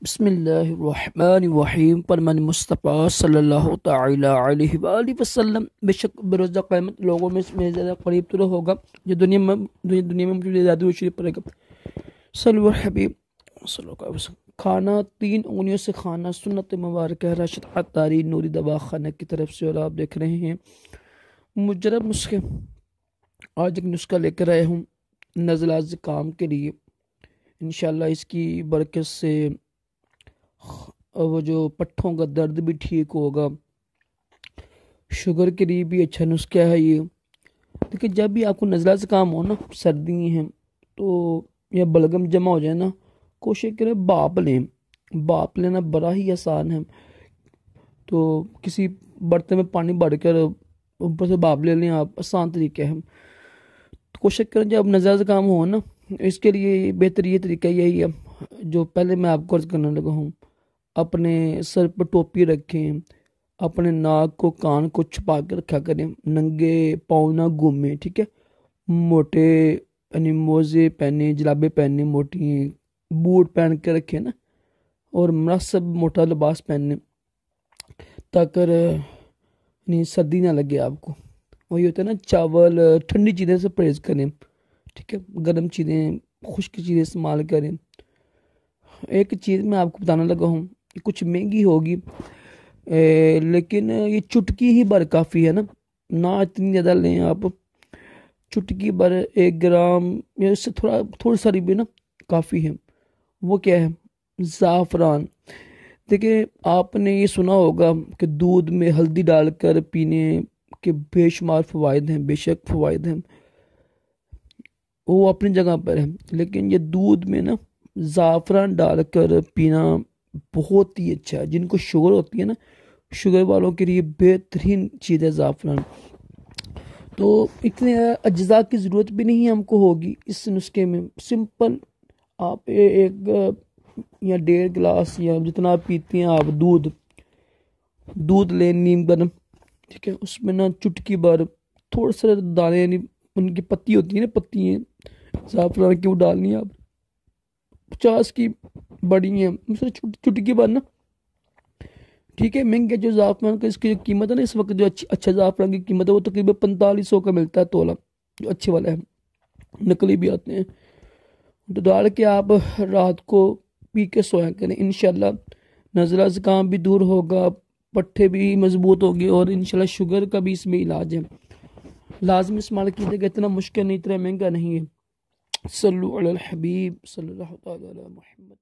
بسم اللہ الرحمن الرحیم فرمان مصطفیٰ صلی اللہ تعالی علیہ وآلہ وسلم۔ بے شک بروز قیامت لوگوں میں زیادہ قریب تو ہوگا جو دنیا میں مجھے زیادہ شریف پڑے گا۔ صلی الحبیب صلی اللہ علیہ وسلم۔ کھانا 3 انگلیوں سے کھانا سنت مبارکہ راشد عطاری نوری دوا خانہ کی طرف سے، اور آپ دیکھ رہے ہیں مجرب نسخے۔ آج ایک نسخہ لے کر آیا ہوں نزلہ زکام کے لیے، انشاءاللہ اس کی برکت سے وہ جو پٹھوں کا درد بھی ٹھیک ہوگا۔ شوگر کے لیے بھی اچھا نسخہ ہے یہ۔ لیکن جب بھی آپ کو نزلہ زکام ہو نا، سردی ہیں تو یا بلغم جمع ہو جائے نا، کوشش کریں بھاپ لیں۔ بھاپ لینا بڑا ہی آسان ہے۔ تو کسی برتن میں پانی بھر کر اوپر سے بھاپ لے لیں آپ، آسان طریقہ ہے۔ کوشش کریں جب نزلہ زکام ہو نا، اس کے لیے بہتر یہ طریقہ یہی ہے جو پہلے میں آپ کو عرض کرنے لگا ہوں۔ اپنے سر پر ٹوپی رکھیں، اپنے ناک کو کان کو چھپا کے رکھا کریں، ننگے پاؤں نہ گھومیں، ٹھیک ہے۔ موٹے یعنی موزے پہنے، جلابے پہنے، موٹی بوٹ پہن کے رکھیں نا، اور مناسب موٹا لباس پہنے تاکہ یعنی سردی نہ لگے آپ کو۔ وہی ہوتا ہے نا، چاول ٹھنڈی چیزیں سے پرہیز کریں، ٹھیک ہے، گرم چیزیں خشک چیزیں استعمال کریں۔ ایک چیز میں آپ کو بتانا لگا ہوں، کچھ مہنگی ہوگی لیکن یہ چٹکی ہی بھر کافی ہے نا، نہ اتنی زیادہ لیں آپ۔ چٹکی بھر 1 گرام یا اس سے تھوڑی ساری بھی نا کافی ہے۔ وہ کیا ہے؟ زعفران۔ دیکھیں آپ نے یہ سنا ہوگا کہ دودھ میں ہلدی ڈال کر پینے کے بے شمار فوائد ہیں، بے شک فوائد ہیں، وہ اپنی جگہ پر ہے، لیکن یہ دودھ میں نا زعفران ڈال کر پینا بہت ہی اچھا ہے۔ جن کو شوگر ہوتی ہے نا، شوگر والوں کے لیے بہترین چیز ہے زعفران۔ تو اتنے اجزاء کی ضرورت بھی نہیں ہم کو ہوگی اس نسخے میں۔ سمپل آپ 1 یا 1.5 گلاس یا جتنا آپ پیتے ہیں آپ دودھ لیں نیم گرم، ٹھیک ہے۔ اس میں نا چٹکی بھر تھوڑا سا دانے، یعنی ان کی پتی ہوتی ہے نا، پتی ہیں زعفران کی، وہ ڈالنی ہے آپ 50 کی بڑی ہیں، چٹکی بھر نا، ٹھیک ہے۔ مہنگے جو زعفران کا اس کی قیمت ہے نا اس وقت، جو اچھا زعفران کی قیمت ہے وہ تقریباً 4500 کا ملتا ہے تولہ، جو اچھے والا ہے، نقلی بھی آتے ہیں۔ تو ڈال کے آپ رات کو پی کے سویا کریں، انشاءاللہ نزلہ زکام بھی دور ہوگا، پٹھے بھی مضبوط ہوگی، اور انشاءاللہ شوگر کا بھی اس میں علاج ہے۔ لازمی استعمال کیجیے گا، اتنا مشکل نہیں، اتنا مہنگا نہیں ہے۔ صلو علی الحبیب صلی اللہ تعالی علی محمد۔